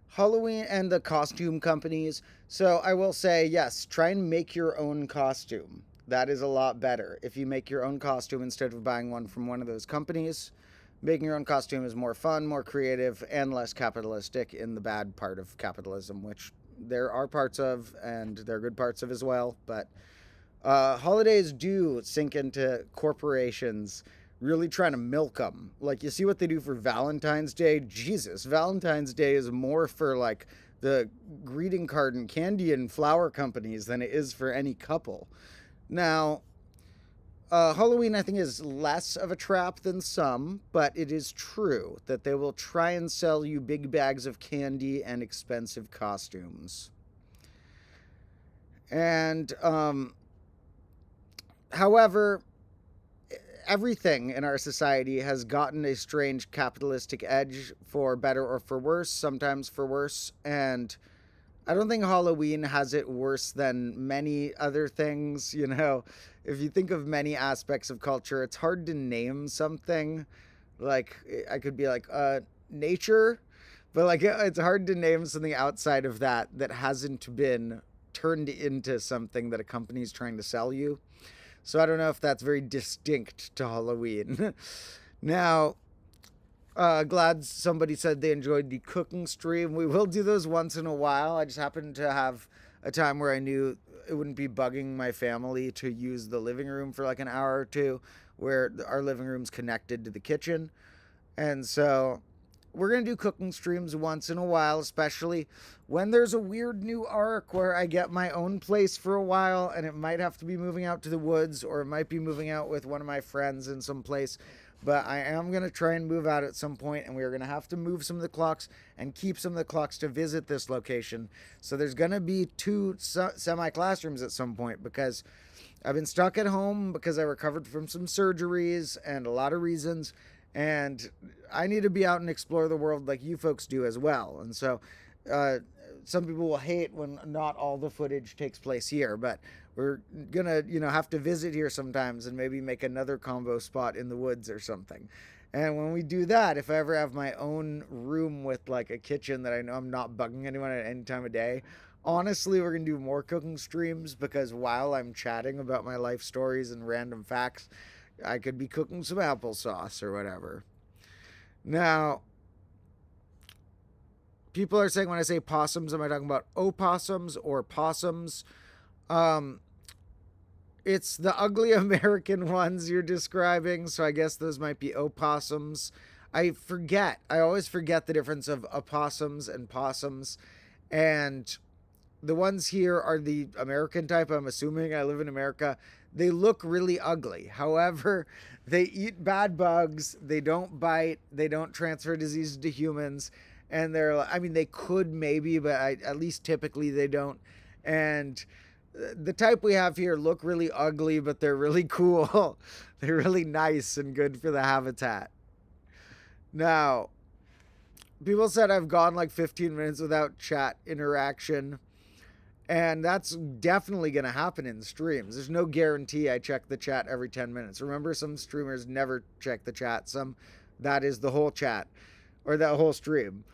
Halloween and the costume companies. So I will say, yes, try and make your own costume. That is a lot better. If you make your own costume instead of buying one from one of those companies, making your own costume is more fun, more creative, and less capitalistic in the bad part of capitalism, which there are parts of, and there are good parts of as well. But holidays do sink into corporations really trying to milk them. Like, you see what they do for Valentine's Day. Jesus, Valentine's Day is more for like the greeting card and candy and flower companies than it is for any couple. Now, Halloween, I think, is less of a trap than some, but it is true that they will try and sell you big bags of candy and expensive costumes. And, however, everything in our society has gotten a strange capitalistic edge, for better or for worse, sometimes for worse, and I don't think Halloween has it worse than many other things. If you think of many aspects of culture, it's hard to name something. Like, I could be like, nature, but like, it's hard to name something outside of that hasn't been turned into something that a company's trying to sell you. So I don't know if that's very distinct to Halloween. Now, glad somebody said they enjoyed the cooking stream. We will do those once in a while. I just happened to have a time where I knew it wouldn't be bugging my family to use the living room for like an hour or two, where our living room's connected to the kitchen. And so we're going to do cooking streams once in a while, especially when there's a weird new arc where I get my own place for a while, and it might have to be moving out to the woods, or it might be moving out with one of my friends in some place. But I am going to try and move out at some point, and we're going to have to move some of the clocks and keep some of the clocks to visit this location. So there's going to be 2 semi-classrooms at some point, because I've been stuck at home because I recovered from some surgeries and a lot of reasons, and I need to be out and explore the world like you folks do as well. And so some people will hate when not all the footage takes place here, but we're gonna, have to visit here sometimes and maybe make another combo spot in the woods or something. And when we do that, if I ever have my own room with like a kitchen that I know I'm not bugging anyone at any time of day, honestly, we're gonna do more cooking streams, because while I'm chatting about my life stories and random facts, I could be cooking some applesauce or whatever. Now, people are saying when I say possums, am I talking about opossums or possums? It's the ugly American ones you're describing, so I guess those might be opossums. I always forget the difference of opossums and possums, and the ones here are the American type. I'm assuming, I live in America. They look really ugly. However, they eat bad bugs, they don't bite, they don't transfer disease to humans, and they could maybe, but at least typically they don't. And the type we have here look really ugly, but they're really cool. They're really nice and good for the habitat. Now, people said I've gone like 15 minutes without chat interaction, and that's definitely going to happen in streams. There's no guarantee I check the chat every 10 minutes. Remember, some streamers never check the chat. That is the whole chat, or that whole stream.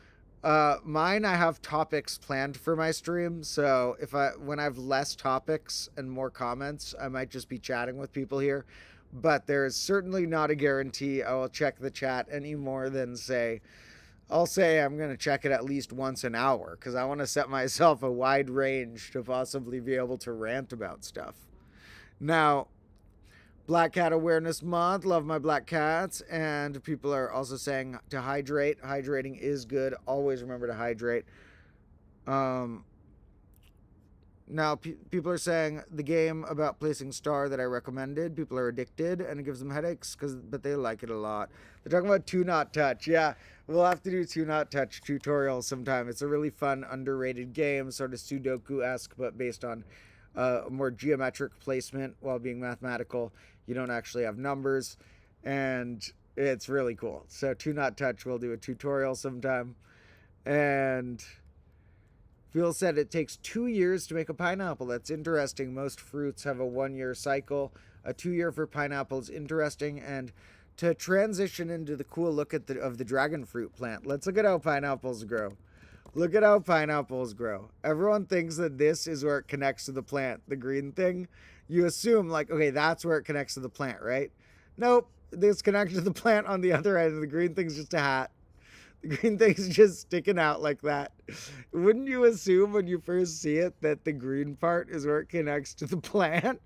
Mine, I have topics planned for my stream, so when I have less topics and more comments, I might just be chatting with people here. but there is certainly not a guarantee I will check the chat any more than I'll say I'm going to check it at least once an hour, because I want to set myself a wide range to possibly be able to rant about stuff. Now, Black Cat Awareness Month, love my black cats, and people are also saying to hydrate. Hydrating is good. Always remember to hydrate. Now, people are saying the game about placing star that I recommended, people are addicted and it gives them headaches, but they like it a lot. They're talking about Two Not Touch. Yeah, we'll have to do Two Not Touch tutorials sometime. It's a really fun, underrated game, sort of Sudoku-esque, but based on more geometric placement while being mathematical. You don't actually have numbers, and it's really cool. So Two Not Touch, we'll do a tutorial sometime. And Phil said it takes 2 years to make a pineapple. That's interesting. Most fruits have a 1-year cycle. A 2-year for pineapple is interesting. And to transition into the cool look of the dragon fruit plant, let's look at how pineapples grow. Look at how pineapples grow. Everyone thinks that this is where it connects to the plant, the green thing. You assume, like, okay, that's where it connects to the plant, right? Nope. This connects to the plant on the other end, and the green thing's just a hat. The green thing's just sticking out like that. Wouldn't you assume when you first see it that the green part is where it connects to the plant?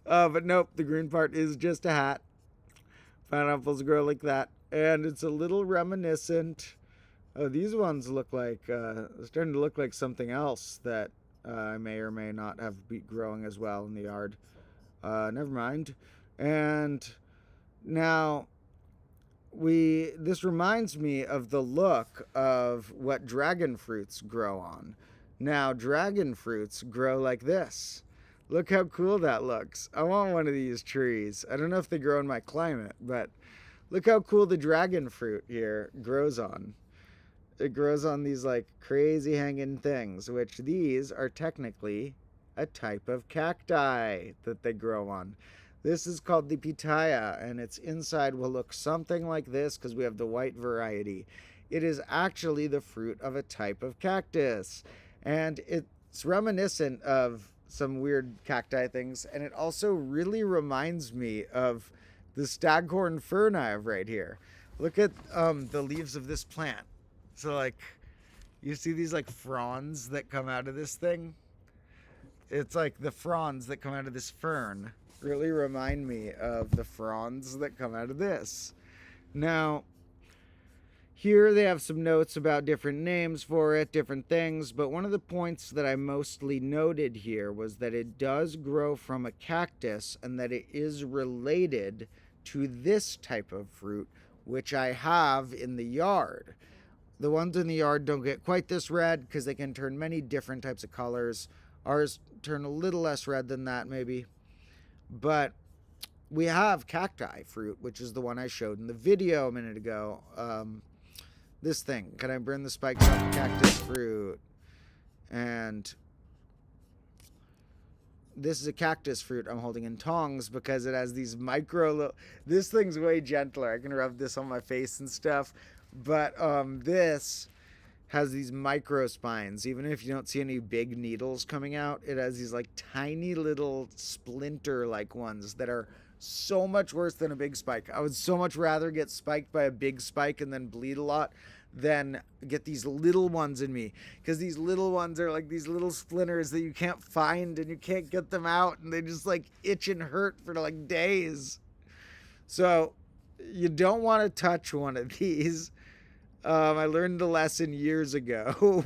But nope, the green part is just a hat. Pineapples grow like that. And it's a little reminiscent. Oh, these ones look like, starting to look like something else that I may or may not have be growing as well in the yard. Never mind. And now, this reminds me of the look of what dragon fruits grow on. Now, dragon fruits grow like this. Look how cool that looks. I want one of these trees. I don't know if they grow in my climate, but look how cool the dragon fruit here grows on. It grows on these like crazy hanging things, which these are technically a type of cacti that they grow on. This is called the pitaya, and its inside will look something like this because we have the white variety. It is actually the fruit of a type of cactus, and it's reminiscent of some weird cacti things, and it also really reminds me of the staghorn fern I have right here. Look at the leaves of this plant. So, like, you see these, like, fronds that come out of this thing? It's like the fronds that come out of this fern really remind me of the fronds that come out of this. Now, here they have some notes about different names for it, different things, but one of the points that I mostly noted here was that it does grow from a cactus and that it is related to this type of fruit, which I have in the yard. The ones in the yard don't get quite this red because they can turn many different types of colors. Ours turn a little less red than that, maybe. But we have cacti fruit, which is the one I showed in the video a minute ago. This thing. Can I burn the spikes off the cactus fruit? And this is a cactus fruit I'm holding in tongs because it has these this thing's way gentler. I can rub this on my face and stuff. But this has these micro spines. Even if you don't see any big needles coming out, it has these like tiny little splinter like ones that are so much worse than a big spike. I would so much rather get spiked by a big spike and then bleed a lot than get these little ones in me, because these little ones are like these little splinters that you can't find and you can't get them out, and they just like itch and hurt for like days. So you don't want to touch one of these. I learned the lesson years ago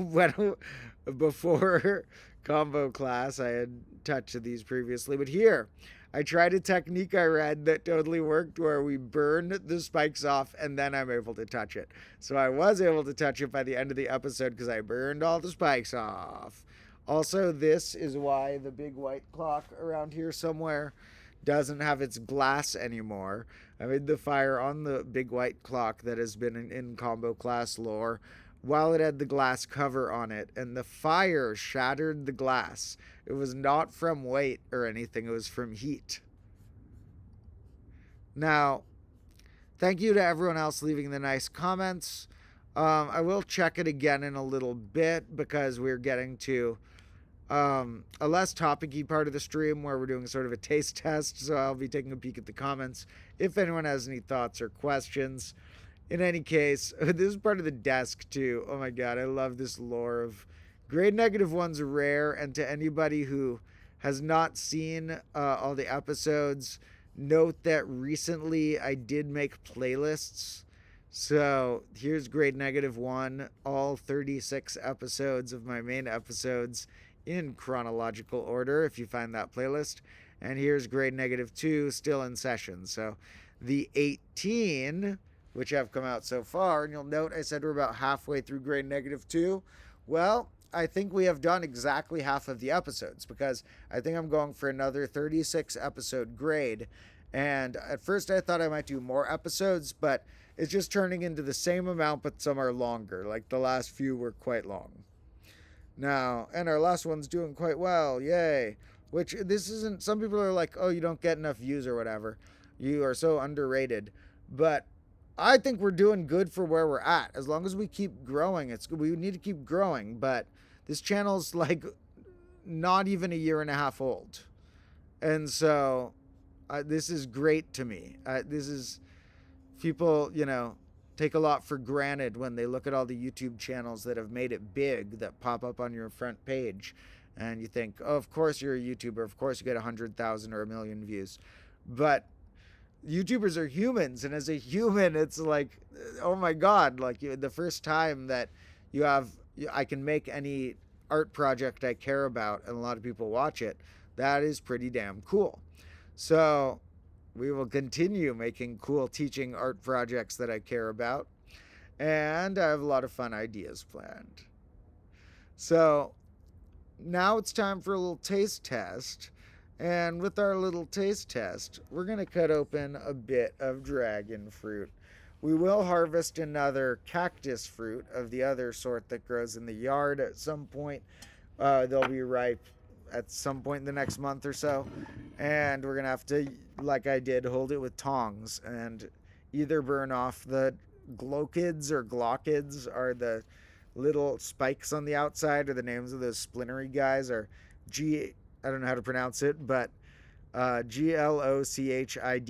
before combo class. I had touched these previously, but here I tried a technique I read that totally worked where we burned the spikes off and then I'm able to touch it. So I was able to touch it by the end of the episode because I burned all the spikes off. Also, this is why the big white clock around here somewhere doesn't have its glass anymore. I made the fire on the big white clock that has been in combo class lore while it had the glass cover on it, and the fire shattered the glass. It was not from weight or anything, it was from heat. Now, thank you to everyone else leaving the nice comments. I will check it again in a little bit because we're getting to a less topic-y part of the stream where we're doing sort of a taste test. So I'll be taking a peek at the comments if anyone has any thoughts or questions. In any case, this is part of the desk too. Oh my god, I love this lore of grade -1's rare, and to anybody who has not seen all the episodes, note that recently I did make playlists. So here's grade -1, all 36 episodes of my main episodes in chronological order, if you find that playlist. And here's grade -2, still in session. So the 18, which have come out so far, and you'll note I said we're about halfway through grade -2. Well, I think we have done exactly half of the episodes, because I think I'm going for another 36 episode grade. And at first I thought I might do more episodes, but it's just turning into the same amount, but some are longer. Like the last few were quite long. Now, and our last one's doing quite well, yay. Which, this isn't, some people are like, oh, you don't get enough views or whatever. You are so underrated. But I think we're doing good for where we're at. As long as we keep growing, we need to keep growing. But this channel's like not even a year and a half old. And so this is great to me. This is, people, you know, take a lot for granted when they look at all the YouTube channels that have made it big that pop up on your front page. And you think, oh, of course you're a YouTuber. Of course you get 100,000 or 1 million views. But YouTubers are humans. And as a human, it's like, oh my God, like the first time that I can make any art project I care about and a lot of people watch it, that is pretty damn cool. So we will continue making cool teaching art projects that I care about. And I have a lot of fun ideas planned. So now it's time for a little taste test. And with our little taste test, we're going to cut open a bit of dragon fruit. We will harvest another cactus fruit of the other sort that grows in the yard at some point. They'll be ripe at some point in the next month or so. And we're going to have to, like I did, hold it with tongs and either burn off the glochids or glockids, are the little spikes on the outside, or the names of those splintery guys are I don't know how to pronounce it, but Glocihids are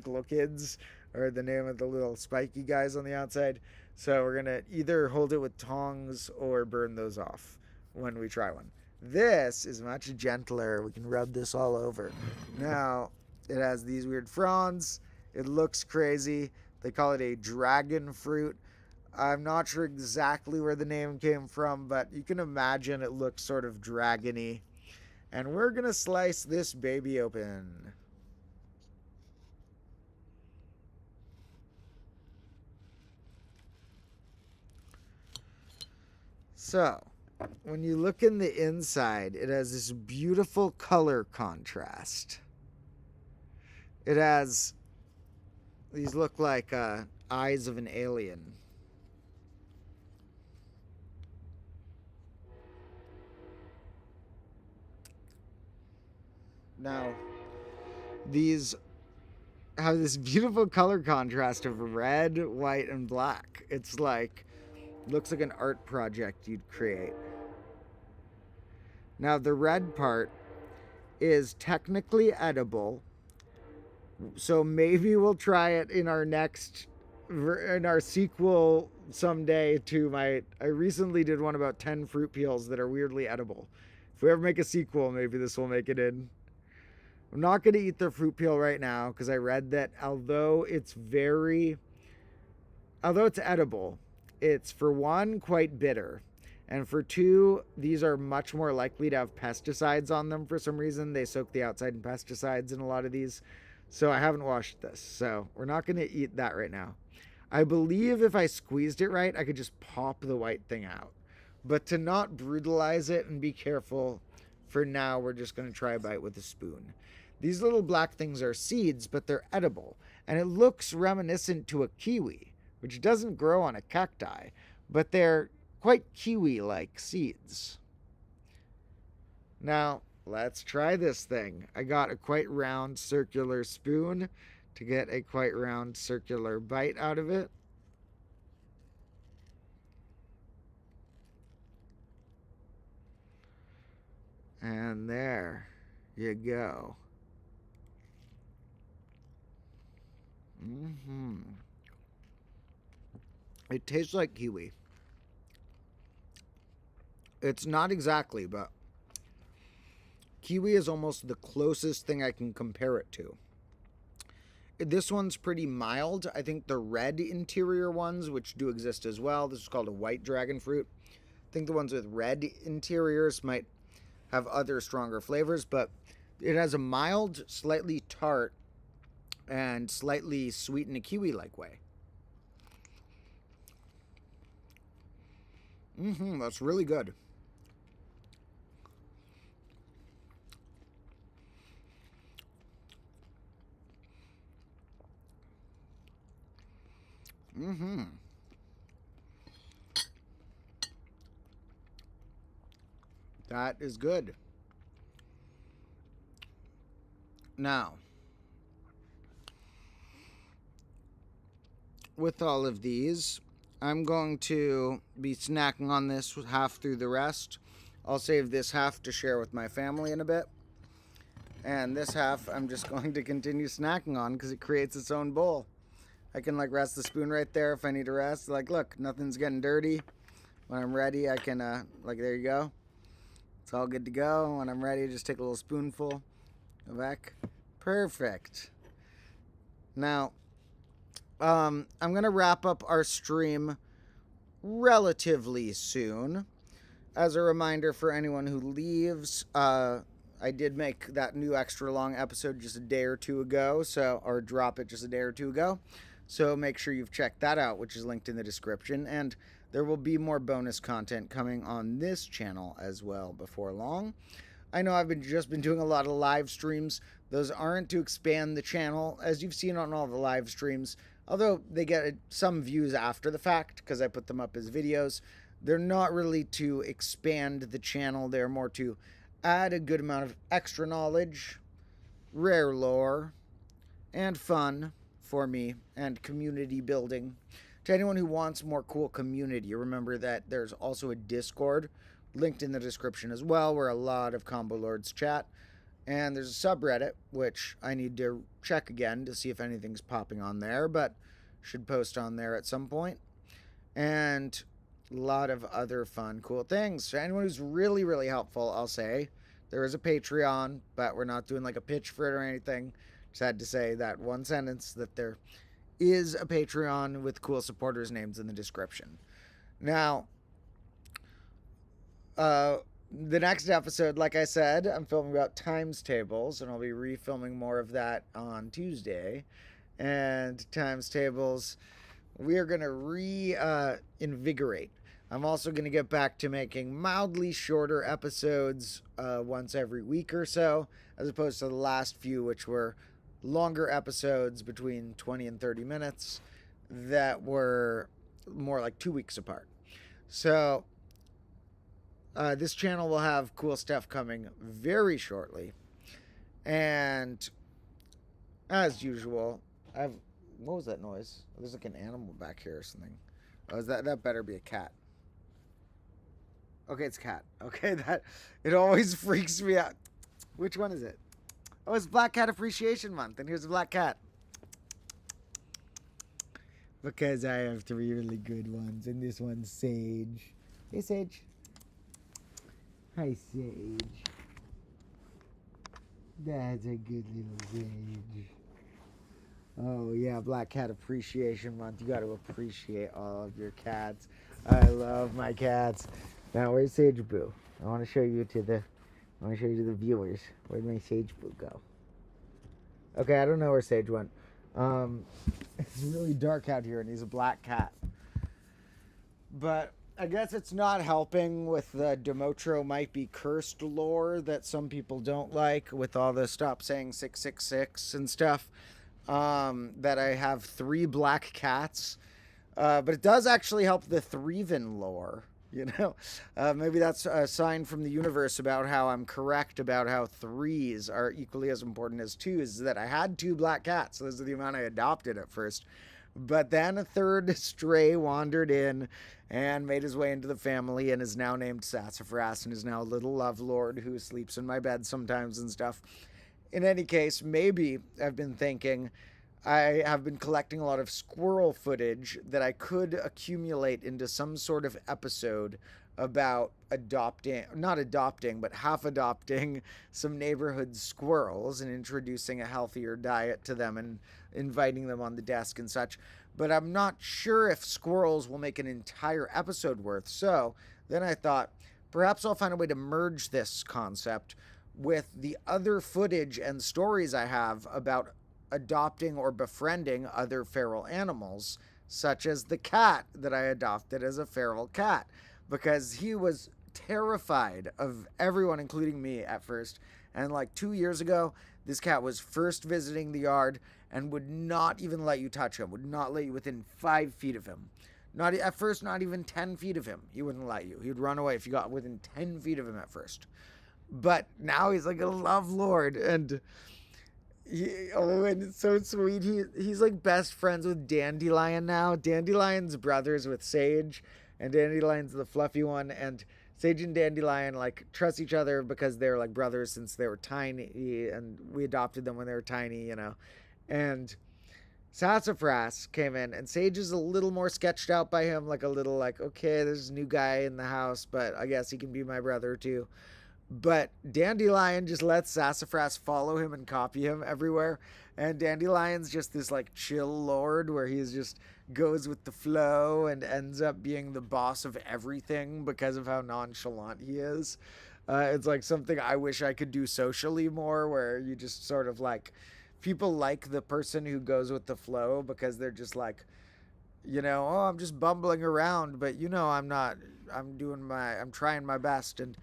glockids, are the name of the little spiky guys on the outside. So we're going to either hold it with tongs or burn those off when we try one. This is much gentler. We can rub this all over. Now, it has these weird fronds. It looks crazy. They call it a dragon fruit. I'm not sure exactly where the name came from, but you can imagine it looks sort of dragony. And we're going to slice this baby open. So, when you look in the inside, it has this beautiful color contrast. It has, these look like eyes of an alien. Now, these have this beautiful color contrast of red, white, and black. It's like, looks like an art project you'd create. Now, the red part is technically edible, so maybe we'll try it in our sequel someday to I recently did one about 10 fruit peels that are weirdly edible. If we ever make a sequel, maybe this will make it in. I'm not going to eat the fruit peel right now, because I read that although it's edible, it's, for one, quite bitter. And for two, these are much more likely to have pesticides on them for some reason. They soak the outside in pesticides in a lot of these. So I haven't washed this. So we're not going to eat that right now. I believe if I squeezed it right, I could just pop the white thing out. But to not brutalize it and be careful, for now, we're just going to try a bite with a spoon. These little black things are seeds, but they're edible. And it looks reminiscent to a kiwi, which doesn't grow on a cacti, but they're quite kiwi-like seeds. Now, let's try this thing. I got a quite round circular spoon to get a quite round circular bite out of it. And there you go. It tastes like kiwi. It's not exactly, but kiwi is almost the closest thing I can compare it to. This one's pretty mild. I think the red interior ones, which do exist as well, this is called a white dragon fruit. I think the ones with red interiors might have other stronger flavors, but it has a mild, slightly tart, and slightly sweet in a kiwi-like way. That's really good. That is good. Now, with all of these, I'm going to be snacking on this half through the rest. I'll save this half to share with my family in a bit. And this half I'm just going to continue snacking on because it creates its own bowl. I can like rest the spoon right there if I need to rest. Like, look, nothing's getting dirty. When I'm ready, I can, like, there you go. It's all good to go. When I'm ready, just take a little spoonful. Go back. Perfect. Now, I'm going to wrap up our stream relatively soon. As a reminder for anyone who leaves, I did make that new extra long episode just a day or two ago, or drop it just a day or two ago. So make sure you've checked that out, which is linked in the description. And there will be more bonus content coming on this channel as well before long. I know I've just been doing a lot of live streams. Those aren't to expand the channel, as you've seen on all the live streams. Although they get some views after the fact because I put them up as videos. They're not really to expand the channel. They're more to add a good amount of extra knowledge, rare lore, and fun for me, and community building. To anyone who wants more cool community, remember that there's also a Discord linked in the description as well, where a lot of Combo Lords chat. And there's a subreddit, which I need to check again to see if anything's popping on there, but should post on there at some point. And a lot of other fun, cool things. So anyone who's really, really helpful, I'll say, there is a Patreon, but we're not doing like a pitch for it or anything. Just had to say that one sentence, that there is a Patreon with cool supporters' names in the description. Now, the next episode, like I said, I'm filming about times tables, and I'll be refilming more of that on Tuesday. And times tables, we are going to reinvigorate. I'm also going to get back to making mildly shorter episodes once every week or so, as opposed to the last few, which were longer episodes between 20 and 30 minutes that were more like 2 weeks apart. So this channel will have cool stuff coming very shortly. And as usual, what was that noise? There's like an animal back here or something. Oh, that better be a cat. Okay, it's a cat. Okay, it always freaks me out. Which one is it? Oh, it's Black Cat Appreciation Month, and here's a black cat. Because I have 3 really good ones, and this one's Sage. Hey, Sage. Hi, Sage. That's a good little Sage. Oh, yeah, Black Cat Appreciation Month. You got to appreciate all of your cats. I love my cats. Now, where's Sage Boo? I want to show you to the viewers. Where'd my Sage Boo go? Okay, I don't know where Sage went. It's really dark out here, and he's a black cat. But I guess it's not helping with the Domotro might be cursed lore that some people don't like, with all the stop saying 666 and stuff. That I have 3 black cats. But it does actually help the Threven lore. You know, maybe that's a sign from the universe about how I'm correct about how 3s are equally as important as 2s, that I had 2 black cats. So those are the amount I adopted at first. But then a third stray wandered in and made his way into the family and is now named Sassafras and is now a little love lord who sleeps in my bed sometimes and stuff. In any case, maybe I've been thinking I have been collecting a lot of squirrel footage that I could accumulate into some sort of episode about not adopting, but half adopting some neighborhood squirrels and introducing a healthier diet to them and inviting them on the desk and such. But I'm not sure if squirrels will make an entire episode worth. So then I thought, perhaps I'll find a way to merge this concept with the other footage and stories I have about adopting or befriending other feral animals, such as the cat that I adopted as a feral cat, because he was terrified of everyone, including me at first. And like 2 years ago, this cat was first visiting the yard and would not even let you touch him, would not let you within 5 feet of him. Not at first, not even 10 feet of him. He wouldn't let you. He would run away if you got within 10 feet of him at first. But now he's like a love lord, and and it's so sweet. He's like best friends with Dandelion now. Dandelion's brothers with Sage, and Dandelion's the fluffy one, and Sage and Dandelion like trust each other because they're like brothers since they were tiny, and we adopted them when they were tiny, And Sassafras came in, and Sage is a little more sketched out by him, like a little like, okay, there's a new guy in the house, but I guess he can be my brother too. But Dandelion just lets Sassafras follow him and copy him everywhere. And Dandelion's just this like chill lord where he's just goes with the flow and ends up being the boss of everything because of how nonchalant he is. It's like something I wish I could do socially more, where you just sort of like, people like the person who goes with the flow because they're just like, oh, I'm just bumbling around, but I'm trying my best. And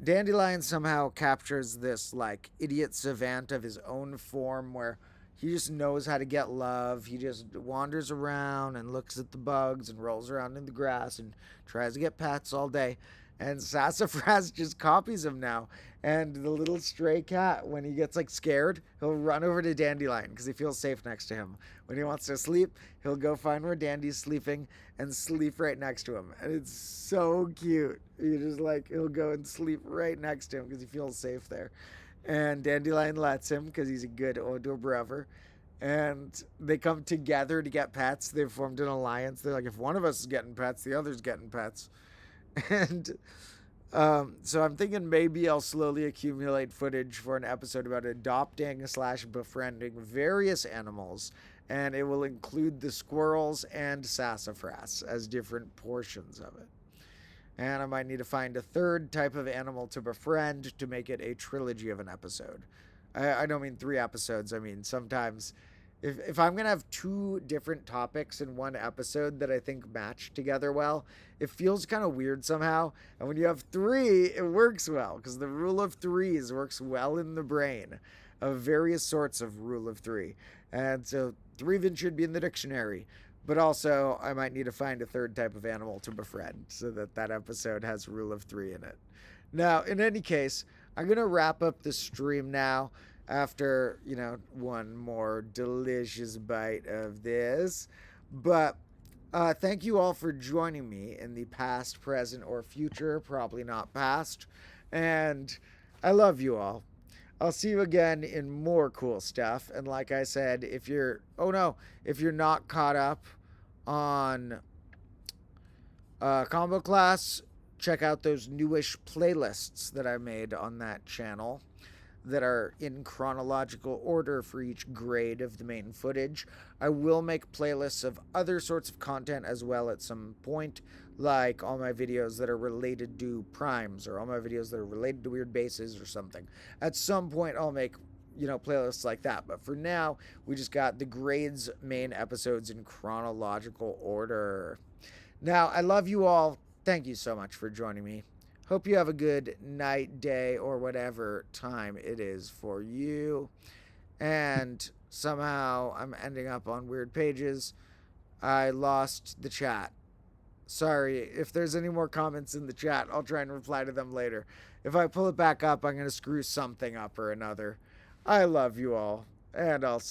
Dandelion somehow captures this like idiot savant of his own form where he just knows how to get love. He just wanders around and looks at the bugs and rolls around in the grass and tries to get pets all day. And Sassafras just copies him now. And the little stray cat, when he gets like scared, he'll run over to Dandelion because he feels safe next to him. When he wants to sleep, he'll go find where Dandy's sleeping and sleep right next to him. And it's so cute. He'll go and sleep right next to him because he feels safe there. And Dandelion lets him because he's a good older brother. And they come together to get pets. They've formed an alliance. They're like, if one of us is getting pets, the other's getting pets. And so I'm thinking maybe I'll slowly accumulate footage for an episode about adopting/befriending various animals, and it will include the squirrels and Sassafras as different portions of it. And I might need to find a third type of animal to befriend to make it a trilogy of an episode. I don't mean 3 episodes. I mean, sometimes if I'm going to have 2 different topics in one episode that I think match together well, it feels kind of weird somehow. And when you have 3, it works well because the rule of 3s works well in the brain of various sorts of rule of 3. And so 3 of it should be in the dictionary. But also, I might need to find a third type of animal to befriend so that that episode has rule of 3 in it. Now, in any case, I'm going to wrap up the stream now after, one more delicious bite of this. But thank you all for joining me in the past, present, or future, probably not past. And I love you all. I'll see you again in more cool stuff. And like I said, if you're not caught up on Combo Class, check out those newish playlists that I made on that channel that are in chronological order for each grade of the main footage. I will make playlists of other sorts of content as well at some point, like all my videos that are related to primes or all my videos that are related to weird bases or something. At some point I'll make playlists like that, but for now we just got the grades main episodes in chronological order. Now, I love you all. Thank you so much for joining me. Hope you have a good night, day, or whatever time it is for you. And somehow I'm ending up on weird pages. I lost the chat. Sorry, if there's any more comments in the chat, I'll try and reply to them later. If I pull it back up, I'm going to screw something up or another. I love you all, and I'll